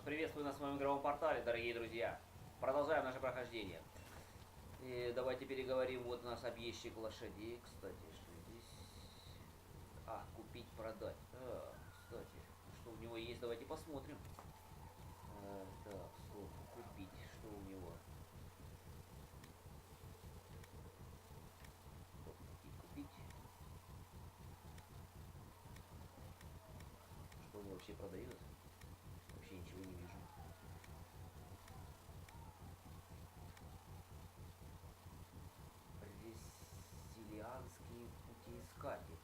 приветствую на своем игровом портале, дорогие друзья. Продолжаем наше прохождение. И давайте переговорим. Вот у нас объездчик лошадей, кстати, что здесь? Купить, продать. Кстати, что у него есть, давайте посмотрим. Так, стоп, купить, что у него? Стоп, купить. Что он вообще продает? Вообще ничего не вижу. Брезилианский путеискатель.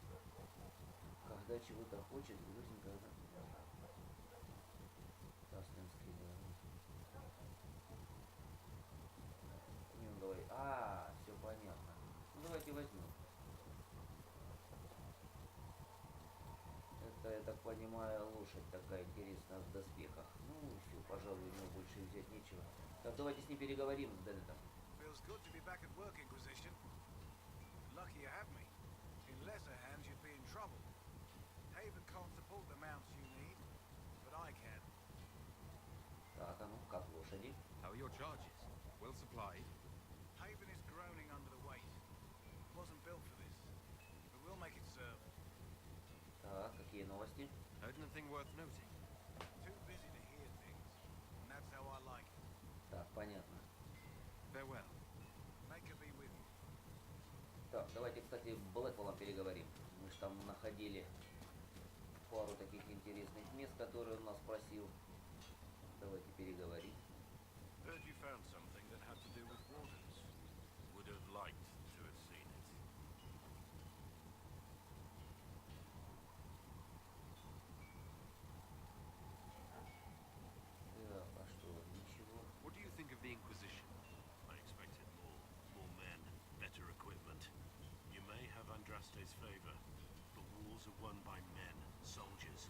Когда чего-то хочет, грустненько. Тастенский, да. Ну давай. Все понятно. Ну давайте возьмем. Это, я так понимаю, лошадь такая интересная в доспехах. Ну все, пожалуй, ему больше взять нечего. Так, давайте с ним переговорим, с Деннетом. Feels good to be back at work, Inquisition. Lucky you have me. In lesser hands, you'd be in trouble. Haven can't support the mounts you need, but I can. Так, а ну, как лошади? How are your charges? Well supplied? Haven is groaning under the weight. It wasn't built for this, but we'll make it serve. Так, какие новости? Heard anything worth noting? Too busy to hear things, and that's how I like it. Так, понятно. Farewell. Make her be with you. Так, давайте, кстати, Блэквеллом переговорим. Мы же там находили пару таких интересных мест, которые он нас просил. Давайте переговорим. Heard you found something that had to do with wardens. Would have liked to have seen it. Так, а что, ничего. What do you think of the Inquisition? I expected more men, better equipment. You may have Andraste's favor, but wars are won by men, soldiers.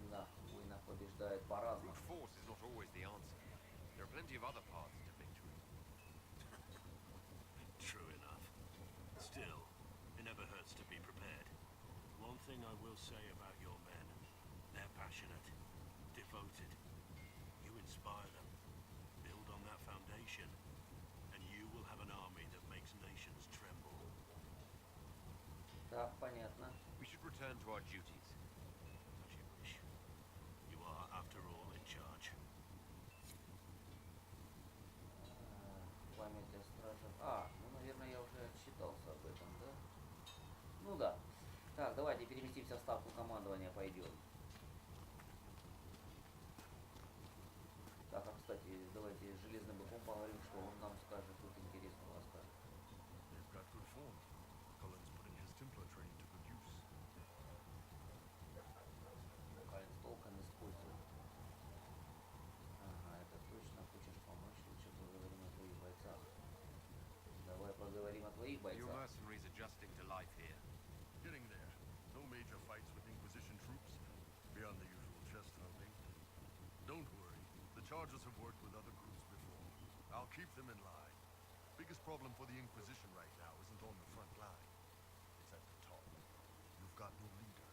Да, война побеждает по-разному. Brute force is not always the answer. There are plenty of other paths to victory. True enough. Still, it never hurts to be prepared. One thing I will say about your men. They're passionate, devoted. You inspire them. Build on that foundation, and you will have an army that makes nations tremble. Так, понятно. We should return to our duties. As you wish. You are, after all, in charge. Память о стражах. Ну, наверное, я уже отчитался об этом, да? Ну да. Так, давайте переместимся в ставку командования, пойдем. Так, кстати, давайте с Железным Быком поговорим, что он нам скажет, тут интересного расскажет. They've got good form. Cullen's putting his Templar training to good use. Калин с толком использует. Это точно. Хочешь помочь? Лучше поговорим о твоих бойцах. Давай поговорим о твоих Your бойцах. mercenaries adjusting to life here. Getting there. No major fights with Inquisition troops, beyond the usual chest thumping. Don't worry. The Chargers have worked with other groups before. I'll keep them in line. Biggest problem for the Inquisition right now isn't on the front line. It's at the top. You've got no leader.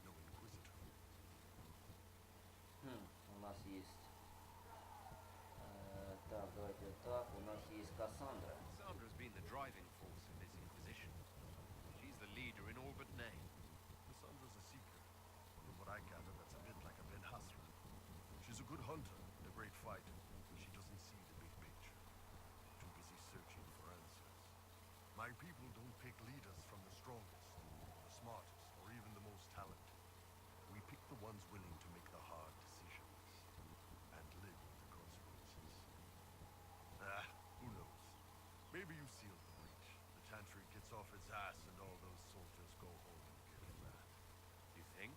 No Inquisitor. У нас есть... так, давайте вот так. У нас есть Кассандра. Cassandra's been the driving force of this Inquisition. She's the leader in all but name. Cassandra's a seeker. From what I gather, that's a bit like a Ben Hasra. She's a good hunter and a great fighter, but she doesn't see the big picture. Too busy searching for answers. My people don't pick leaders from the strongest, the smartest, or even the most talented. We pick the ones willing to make the hard decisions and live with the consequences. Who knows? Maybe you sealed the breach. The Tantric gets off its ass and all those soldiers go home and get fat. You think?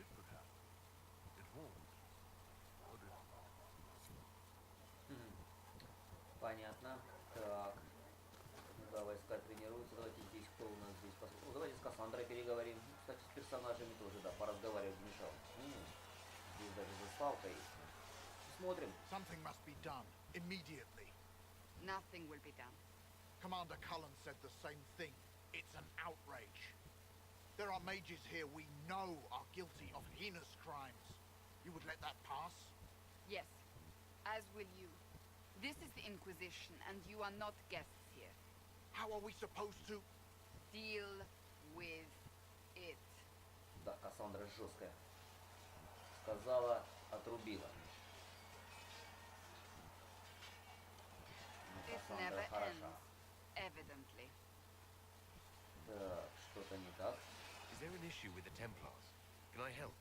It could happen. It won't. But it... Понятно. Так. Да, войска тренируются. Давайте здесь, кто у нас здесь посмотрим. Давайте с Кассандрой переговорим. Кстати, с персонажами тоже, да, поразговаривать не мешало. Здесь даже заставка есть. Смотрим. Something must be done immediately. Nothing will be done. Commander Cullen said the same thing. It's an outrage. There are mages here we know are guilty of heinous crimes. You would let that pass? Yes, as will you. This is the Inquisition, and you are not guests here. How are we supposed to? Deal with it. Да, Кассандра жесткая. Сказала, отрубила. Ну, This Кассандра never хороша. ends, evidently. Так, что-то не так. Is there an issue with the Templars? Can I help?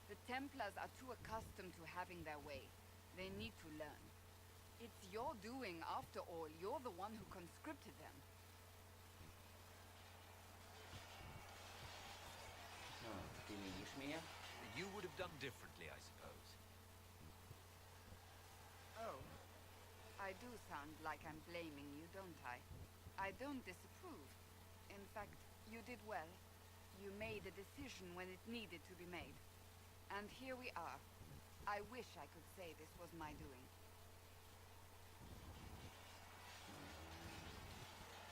The Templars are too accustomed to having their way. They need to learn. It's your doing, after all. You're the one who conscripted them. Ты видишь меня? You would have done differently, I suppose. Oh. I do sound like I'm blaming you, don't I? I don't disapprove. In fact, you did well. You made a decision when it needed to be made. And here we are. I wish I could say this was my doing.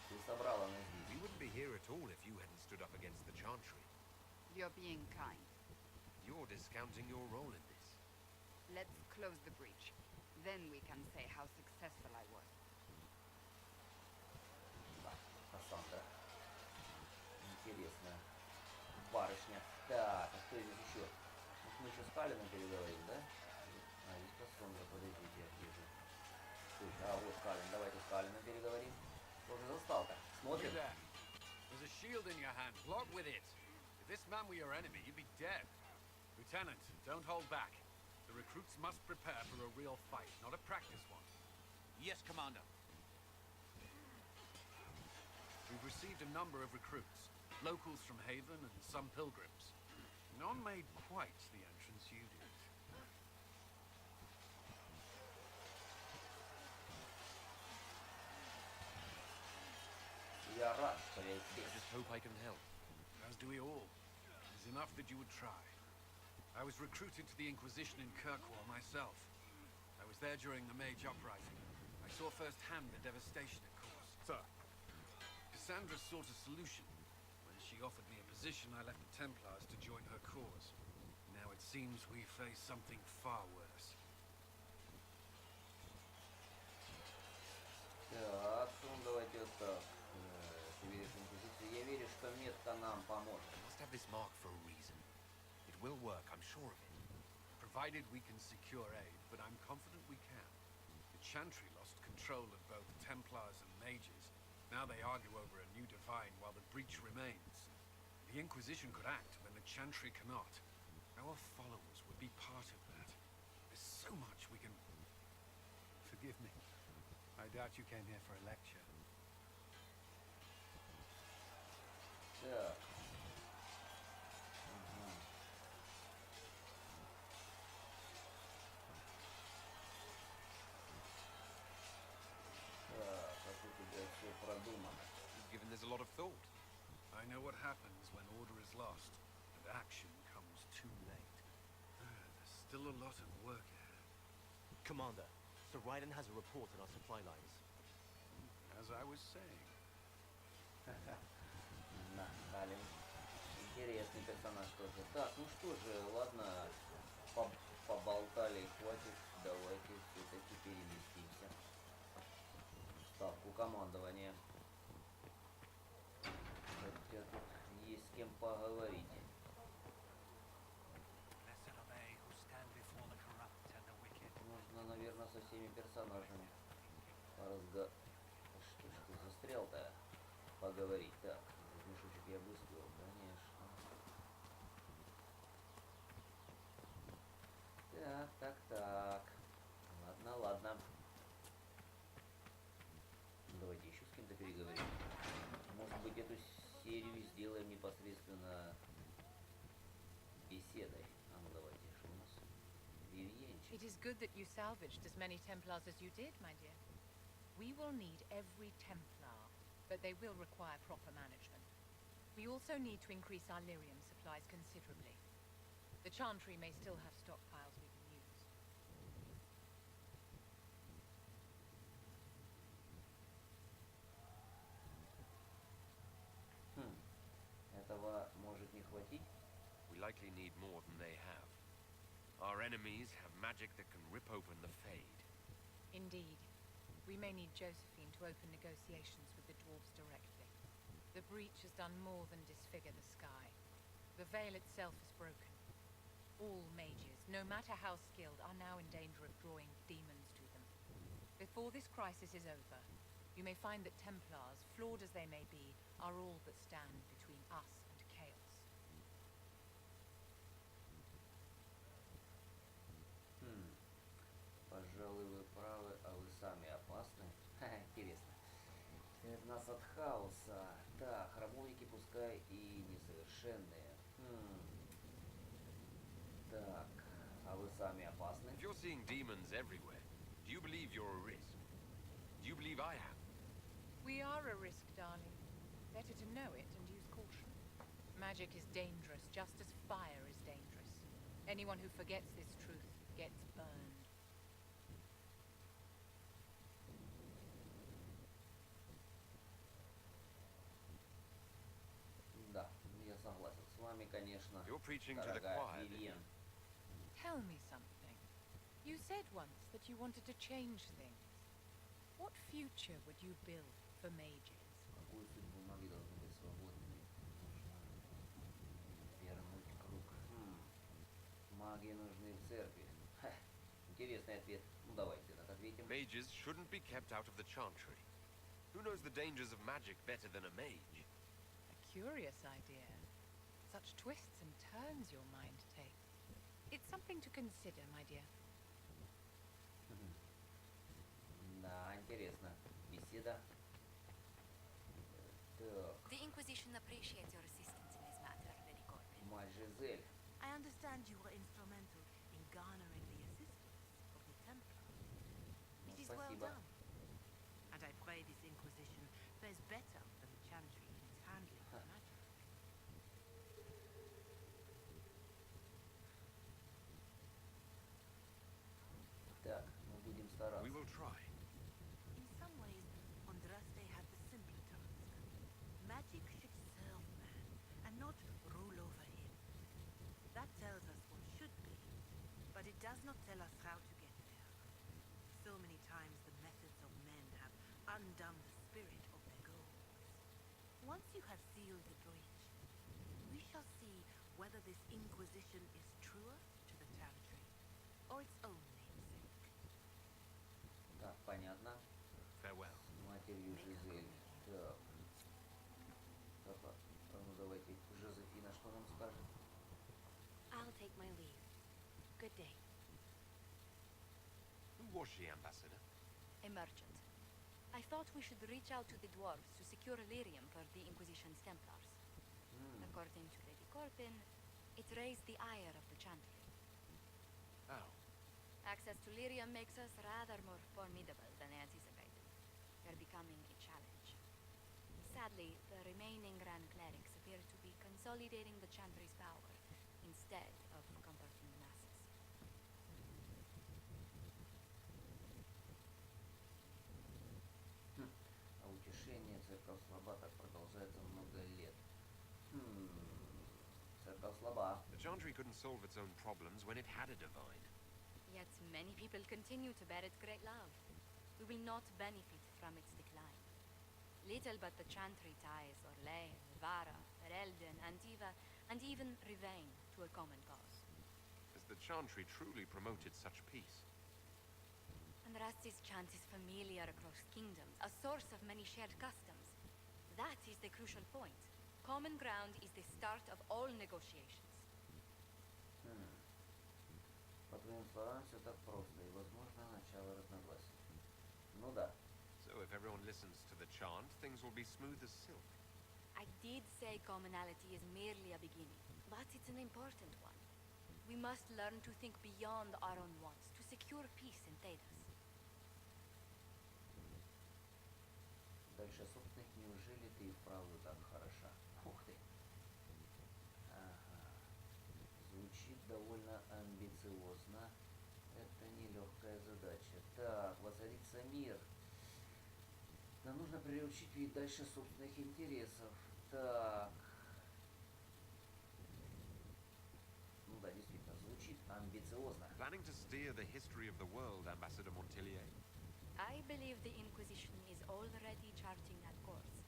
Ты собрала нас здесь. We wouldn't be here at all if you hadn't stood up against the Chantry. You're being kind. You're discounting your role in this. Let's close the breach. Then we can say how successful I was. Да, Кассандра. Интересная барышня. Так, а кто здесь еще? Вот мы еще с Калином переговорим, да? А, здесь Кассандра, подождите, я вижу. Слушай, а вот Калин, давайте с Калином переговорим. Тоже заставка. Смотрим. You there. There's a shield in your hand. Block with it. If this man were your enemy, you'd be dead. Lieutenant, don't hold back. The recruits must prepare for a real fight, not a practice one. Yes, Commander. We've received a number of recruits. Locals from Haven and some pilgrims. None made quite the entrance you did. Я рад, что я I здесь. just hope I can help. As do we all. It's enough that you would try. I was recruited to the Inquisition in Kirkwall myself. I was there during the Mage Uprising. I saw firsthand the devastation it caused. Sir, Cassandra sought a solution. When she offered me a position, I left the Templars to join her cause. Now it seems we face something far worse. Так, ну давайте вот так. Ты веришь в Инквизицию? Я верю, что метка нам поможет. We must have this mark for a reason. It will work, I'm sure of it. Provided we can secure aid, but I'm confident we can. The Chantry lost control of both Templars and Mages. Now they argue over a new divine while the breach remains. The Inquisition could act when the Chantry cannot. Our followers would be part of that. There's so much we can... Forgive me. I doubt you came here for a lecture. Так. Так, а тут у тебя все продумано. You've given this a lot of thought. I know what happens when order is lost, and action comes too late. There's still a lot of work ahead. Commander, Sir Raiden has a report on our supply lines. As I was saying. На, Калин. Интересный персонаж тоже. Так, ну что же, ладно, поболтали, хватит. Давайте все-таки переместимся в ставку командования. Хотя тут есть с кем поговорить. Нужно, наверное, со всеми персонажами Что ж ты застрял-то? Поговорить. Так, этот мешочек я бы успел, конечно. Так. Ладно, ладно. Давайте еще с кем-то переговорим. Может быть, эту серию сделаем непосредственно беседой. А ну давайте, что у нас? Вивьенчик. It is good that you salvaged as many Templars as you did, my dear. We will need every Templar, but they will require proper management. We also need to increase our lyrium supplies considerably. The Chantry may still have stockpiles we can use. Этого может likely need more than they have. Our enemies have magic that can rip open the Fade. Indeed. We may need Josephine to open negotiations with the dwarves directly. The breach has done more than disfigure the sky. The veil itself is broken. All mages, no matter how skilled, are now in danger of drawing demons to them. Before this crisis is over, you may find that Templars, flawed as they may be, are all that stand between us and chaos. Пожалуй, вы правы, а вы сами опасны. Интересно. От нас от хаоса. Да, храмовники пускай и несовершенные. Так, а вы сами опасны? If you're seeing demons everywhere, do you believe you're a risk? Do you believe I am? We are a risk, darling. Better to know it and use caution. Magic is dangerous, just as fire is dangerous. Anyone who forgets this truth gets burned. Да, я согласен с вами, конечно. You're preaching to the Дорогая choir. Вивьен. Tell me something. You said once that you wanted to change things. What future would you build for mages? Какую судьбу маги должны быть свободными? Нужно вернуть круг. Маги нужны в церкви. Ха, интересный ответ. Ну давайте так ответим. Mages shouldn't be kept out of the chantry. Who knows the dangers of magic better than a mage? A curious idea. Such twists and turns your mind takes. It's something to consider, my dear. Да, интересно. Беседа. Так, The Inquisition appreciates your assistance in this matter, Lady Corbin. мать Жизель. I understand you were instrumental in garnering the assistance of the Templars. Ну, It is well спасибо. done. And I pray this Inquisition fares better than the Chantry in its handling of magic. Так, мы будем стараться. We will try. In some ways, Andraste had the simpler task. Magic should serve man, and not rule over him. That tells us what should be, but it does not tell us how to get there. So many times the methods of men have undone the spirit of their goals. Once you have sealed the breach, we shall see whether this Inquisition is truer to the Chantry, or its own namesake. Так, понятно. Farewell. С матерью Жизель. Так. Так, ну давайте, Жозефина, что нам скажет? I'll take my leave. Good day. Who was she, Ambassador? A merchant. I thought we should reach out to the dwarves to secure lyrium for the Inquisition's Templars. According to Lady Corbin, it raised the ire of the Chantry. How? Access to lyrium makes us rather more formidable than anticipated. We're becoming a challenge. Sadly, the remaining Grand Clerics appear to be consolidating the Chantry's power instead of comforting the masses. А утешение церковь слаба, так продолжается много лет. Церковь слаба. The chantry couldn't solve its own problems when it had a divine. Yet many people continue to bear its great love. We will not benefit from its decline. Little but the Chantry ties Orlais, Vara, Ferelden, Antiva, and even Rivain to a common cause. Has the chantry truly promoted such peace? Andraste's chant is familiar across kingdoms, a source of many shared customs. That is the crucial point. Common ground is the start of all negotiations. По твоим словам, все так просто, и, возможно, начало разногласий. Ну да. So if everyone listens to the chant, things will be smooth as silk. I did say commonality is merely a beginning, but it's an important one. We must learn to think beyond our own wants, to secure peace in Thedas. Дальше собственных, неужели ты и вправду так хороша? Ух ты. Ага. Звучит довольно амбициозно. Это нелегкая задача. Так, воцарится мир. Нам нужно приучить видеть дальше собственных интересов. Так. Амбициозно. Planning to steer the history of the world, Ambassador Montilier? I believe the Inquisition is already charting that course.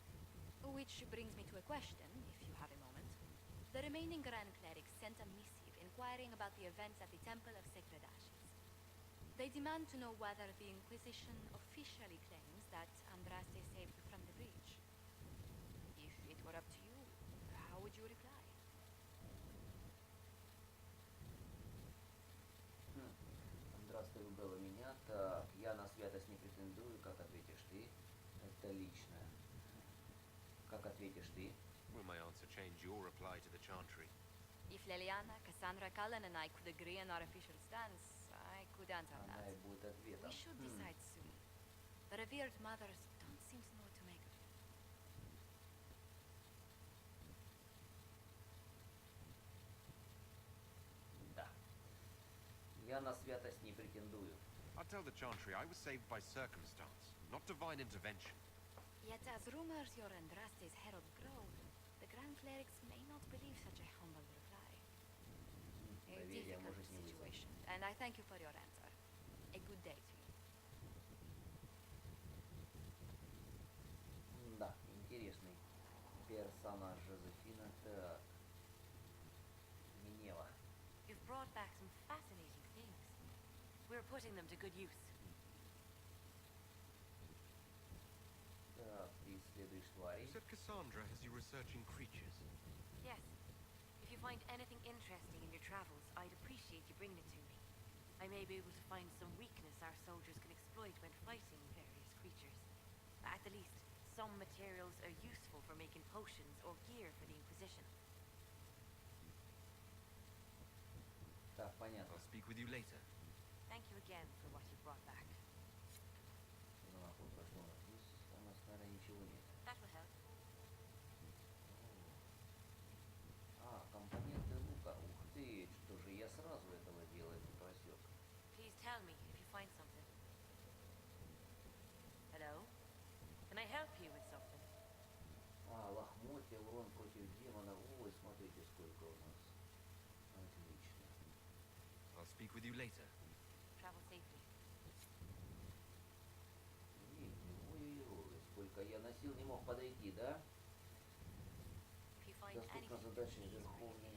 Which brings me to a question, if you have a moment. The remaining Grand Clerics sent a missive inquiring about the events at the Temple of Sacred Ashes. They demand to know whether the Inquisition officially claims that Andraste saved you from the breach. If it were up to you, how would you reply? Андрас, ты выбрала меня. Так, я на святость не претендую. Как ответишь ты? Это личное. Как ответишь ты? Will my answer change your reply to the Chantry? If Leliana, Cassandra, Cullen, and I could agree on our official stance, I could answer Она that. и будет ответом. We should decide soon. The revered mothers don't seem to know what to make of it. Да. Я на святость не претендую. I'll tell the Chantry I was saved by circumstance, not divine intervention. Yet as rumors your Andraste's herald grow, the Grand Clerics may not believe such a humble reply. A Доверие difficult может не вызвать. situation, and I thank you for your answer. A good day to you. Да, интересный персонаж Жозефина. Так. Минева. You've brought back some fascinating things. We're putting them to good use. Так, ты исследуешь тварей. You said Cassandra has you researching creatures. Yes. If you find anything interesting in your travels, I'd appreciate you bringing it to me. I may be able to find some weakness our soldiers can exploit when fighting various creatures. At the least, some materials are useful for making potions or gear for the Inquisition. Так, понятно. I'll speak with you later. Thank you again for what you brought back. Ну, нахуй прошло. Здесь у нас, наверное, ничего нет. That will help. А, компоненты лука. Ух ты, что же я сразу этого делать не просек. Please tell me if you find something. Hello? Can I help you with something? А, лохмотья, урон против демонов. Ой, смотрите, сколько у нас. Отлично. I'll speak with you later. Travel safely. Ой-ой-ой, сколько я носил, не мог подойти, да? If you find Доступна anything, задача please bring it. верховный.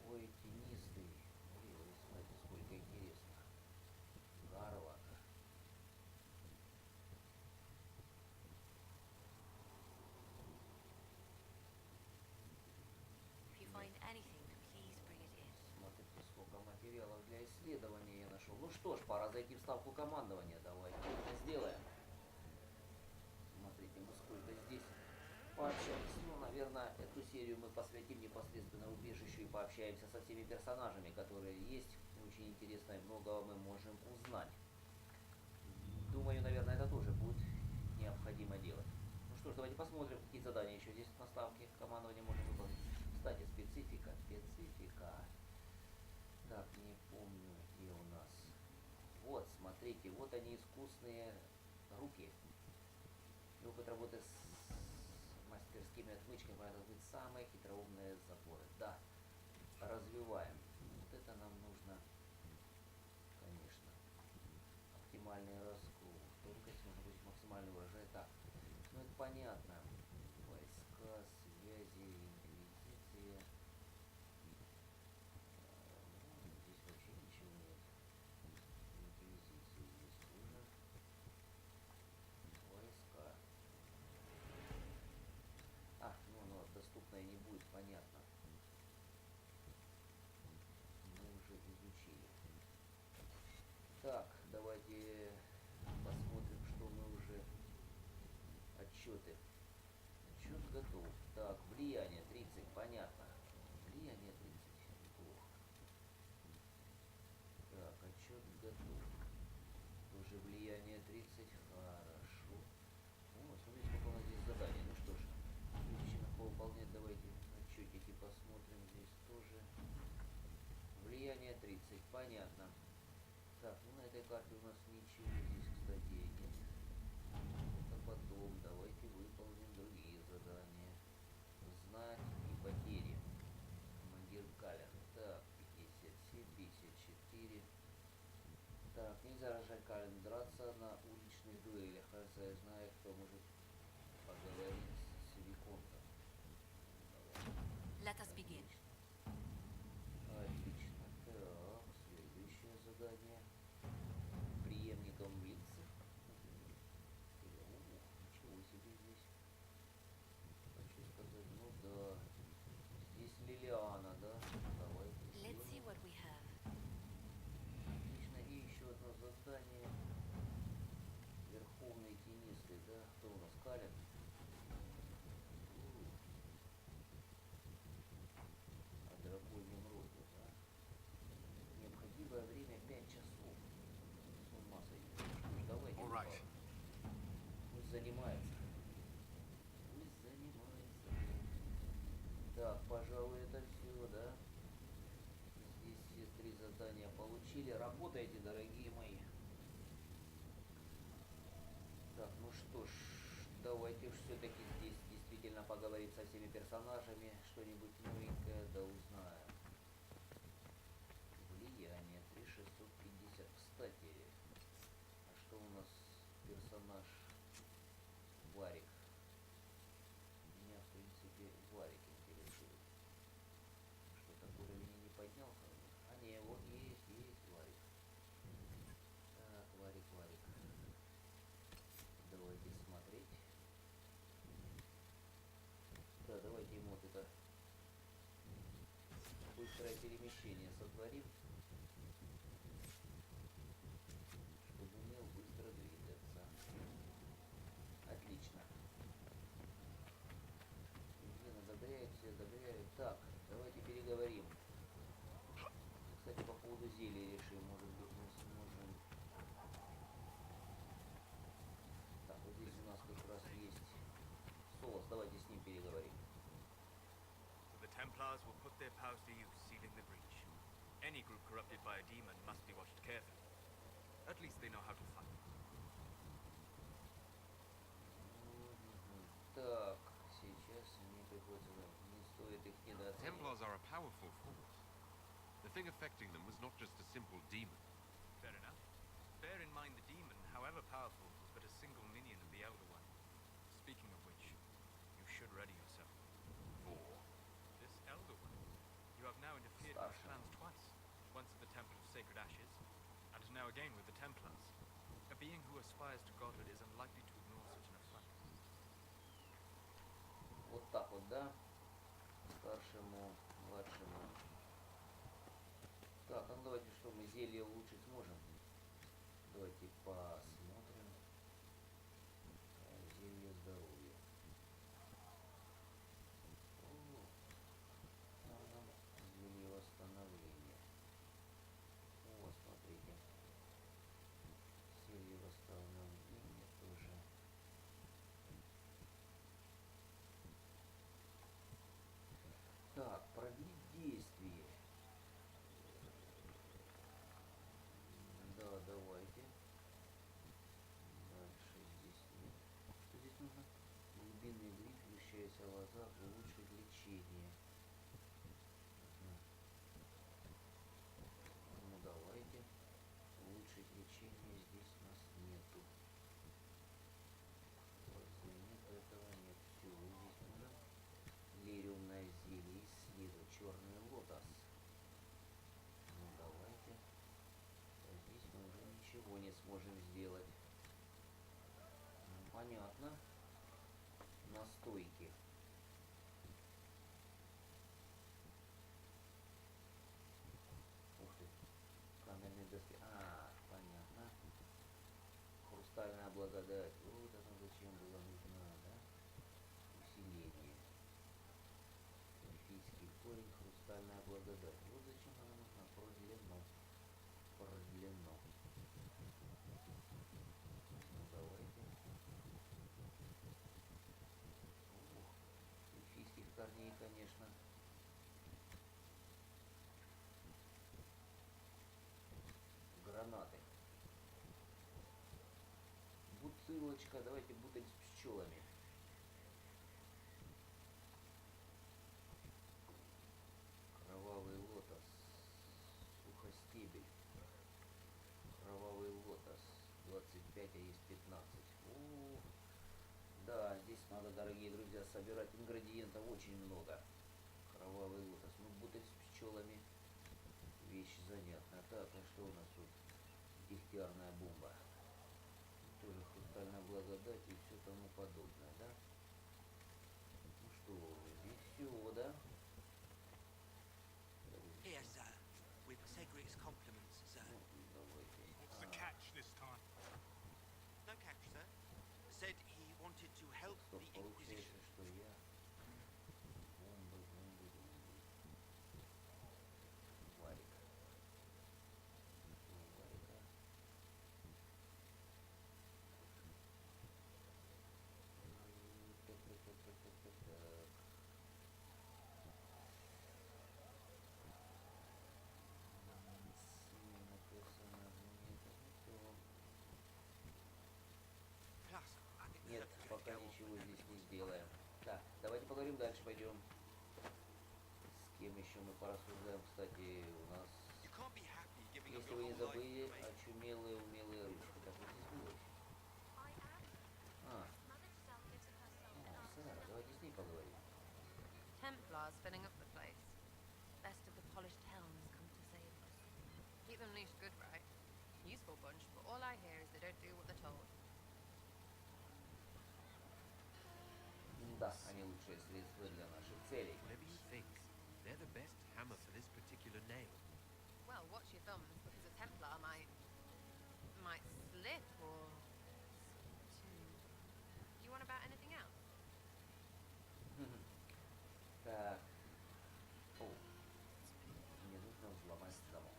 Ой, тенистый. Ой, смотрите, сколько интересно. Гарват. If you find anything, please bring it in. Смотрите, сколько материалов для исследования я нашел. Ну что ж, пора зайти в ставку командования. Давайте это сделаем. Смотрите, мы сколько здесь пообщались. Ну, наверное, эту серию мы посвятим непосредственно убежищу и пообщаемся со всеми персонажами, которые есть. Очень интересно и многого мы можем узнать. Думаю, наверное, это тоже будет необходимо делать. Ну что ж, давайте посмотрим, какие задания еще здесь на ставке командования можем выполнить. Кстати, специфика. Так, не помню, где у нас. Вот, смотрите, вот они, искусные руки. И опыт работы с мастерскими отмычками, это будет самые хитроумные запоры. Да, развиваем. Вот это нам нужно, конечно. Оптимальный раскол. Тонкость может быть максимальный урожай. Так, ну это понятно. Войска, связи, инквизиция. Здесь вообще ничего нет. Инквизиции здесь тоже. Войска. А, ну оно доступное не будет, понятно. Мы уже изучили. Так, давайте посмотрим, что мы уже... Отчеты. Отчет готов. Так, влияние 30, понятно. Влияние 30, неплохо. Так, отчет готов. Тоже влияние 30, хорошо. О, смотрите, сколько у нас здесь заданий. Ну что ж, прежде чем их выполнять, давайте отчетики посмотрим. Здесь тоже влияние 30, понятно. Так, ну на этой карте у нас ничего здесь, кстати, нет. Это потом давайте выполним другие задания. Знать и потери. Командир Калер. Так, 57, 54. дуэлях. Кажется, я знаю, кто может поговорить с Виконтом. Let us begin. Отлично. Так, следующее задание. Преемником Винцев. Ничего себе здесь. Хочу сказать, ну да. Здесь Лилиана, да? Давайте. Let's see what we have. Отлично. И еще одно задание. Верховный тенистый, да? Кто у нас? Калин? О драконьем роде, да? Необходимое время 5 часов. С ума сойти. Что ж, давайте. Alright. Пусть занимается. Пусть занимается. Так, пожалуй, это все, да? Здесь все 3 задания получили. Работайте, дорогие мои. Так, ну что ж, давайте уж все-таки здесь действительно поговорим со всеми персонажами. Что-нибудь новенькое, да узнаем. Влияние 3650. Кстати, а что у нас персонаж Варик? Меня, в принципе, Варик интересует. Что такое уровень не поднялся? А не, вот есть Варик. Так, Варик. Давайте смотреть. Да, давайте ему вот это быстрое перемещение сотворим, чтобы умел быстро двигаться. Отлично. Блин, одобряют, все одобряют. Так, давайте переговорим. Кстати, по поводу зелья решим, может быть, мы сможем. Так, вот здесь у нас как раз есть Солос, давайте с ним переговорим. So the Templars will put their powers to use, sealing the breach. Any group corrupted by a demon must be watched carefully. At least they know how to fight. Так, сейчас мне приходится, не стоит их недооценивать. Templars are a powerful force. The thing affecting them was not just a simple demon. Fair enough. Bear in mind the demon, however powerful, was but a single minion of the Elder One. Speaking of which, you should ready yourself. For This Elder One. You have now interfered with his plans twice. Once at the Temple of Sacred Ashes, and now again with the Templars. A being who aspires to godhood is unlikely to ignore such an affront. Вот так вот, да? Старшему, младшему. Так, а ну давайте что, мы зелье улучшить сможем? Давайте посмотрим. Зелье здоровья. Зелье восстановления. О, смотрите. Зелье восстановления тоже. Так, продлить действие. Да, давайте. Дальше здесь нет. Что здесь нужно? Глубинный гриф, вращаясь лоза, улучшить лечение. Ну давайте. Улучшить лечение здесь у нас нету. Нет, этого нет. Все, здесь нужно. Лириумное зелье, исследовать черный лотос. Ну давайте. А здесь мы уже ничего не сможем сделать. Ну, понятно. Настойки. Ух ты. Каменные доски. А, понятно. Хрустальная благодать. Вот это зачем было нужно, да? Усиление. Эльфийский корень, хрустальная благодать. Вот зачем она нужна. Продлено. Ну давайте. Ох, эльфийских корней, конечно. Гранаты. Бутылочка. Давайте бутыль с пчелами. Кровавый лотос. Сухостебель. Кровавый лотос. 25, а есть 15. надо, дорогие друзья, собирать ингредиентов очень много. Кровавый лотос. Ну, бутыль с пчелами. Вещь занятная. Так, а что у нас тут? Дегтярная бомба. Тоже хрустальная благодать и все тому подобное, да? Ну что, здесь все, да? Here, sir. With Cedric's compliments, sir. Ну, давайте. What's the catch this time? No catch, sir. Said he wanted to help Стоп, the получается, Inquisition. что я... Бомбы, бомбы, бомбы. Варик. Варика. Так. Смена персонажа. Plus, I think Нет, the пока ничего здесь не сделаем. Так, давайте поговорим дальше, пойдем. С кем еще мы порассуждаем, кстати, у нас... You can't be happy giving up Если your вы не whole life забыли, to trade. очумелые, умелые ручки. Так, вот здесь было. А, Сара, давайте с ней поговорим. Templars filling up the place. Best of the polished helms come to save us. Keep them leashed good, right? Useful bunch, but all I hear is they don't do what they're told. Да, они лучшие средства для наших целей. Whatever you think, they're the best hammer for this particular nail. Well, watch your thumbs, because a Templar might slip or... You want about anything else? Так. О, мне нужно взломать замок.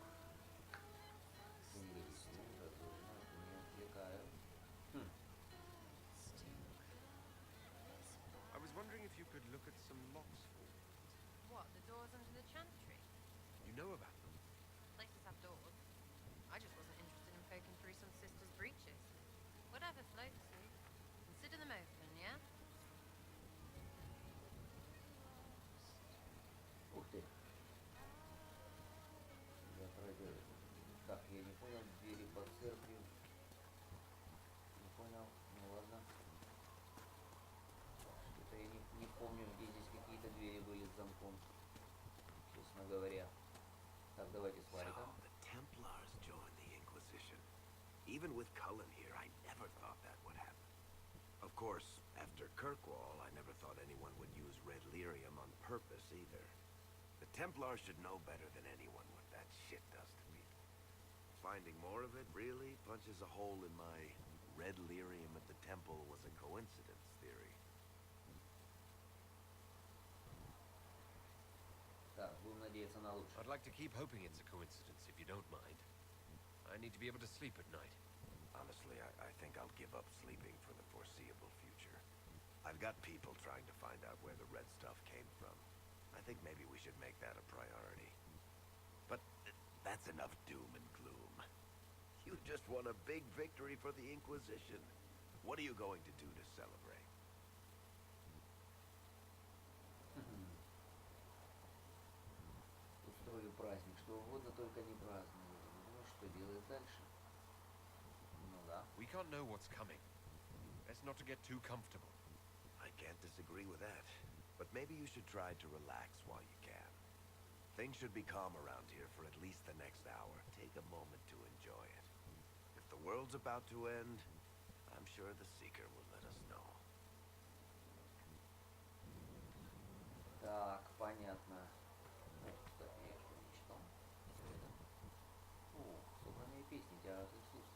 Книга рисунок, разумно, не отвлекаю. I was wondering if you could look at some locks for me. What, the doors under the chantry? You know about them? Places have doors. I just wasn't interested in poking through some sister's breeches. Whatever floats you. Consider them open, yeah? Ух ты. Я проверю. Так, я не понял, двери под церковью. Не понял, ну ладно. Что-то я не помню, где здесь какие-то двери были с замком. Честно говоря. Так, давайте с Вариком. So, the Templars joined the Inquisition. Even with Cullen here, I never thought that would happen. Of course, after Kirkwall, I never thought anyone would use red lyrium on purpose either. The Templars should know better than anyone what that shit does to people. Finding more of it really punches a hole in my red lyrium at the temple was a coincidence theory. Так, будем надеяться на лучшее. I'd like to keep hoping it's a coincidence, if you don't mind. I need to be able to sleep at night. Honestly, I think I'll give up sleeping for the foreseeable future. I've got people trying to find out where the red stuff came from. I think maybe we should make that a priority. But that's enough doom and gloom. You just won a big victory for the Inquisition. What are you going to do to celebrate? Устрою праздник, что угодно, только не праздную. Ну, что делать дальше? Ну да. We can't know what's coming. Best not to get too comfortable. I can't disagree with that. But maybe you should try to relax while you can. Things should be calm around here for at least the next hour. Take a moment to enjoy it. If the world's about to end, I'm sure the Seeker will let us know. Так, понятно. О, кстати, я что не читал? О, собранные песни, тебя отсутствует.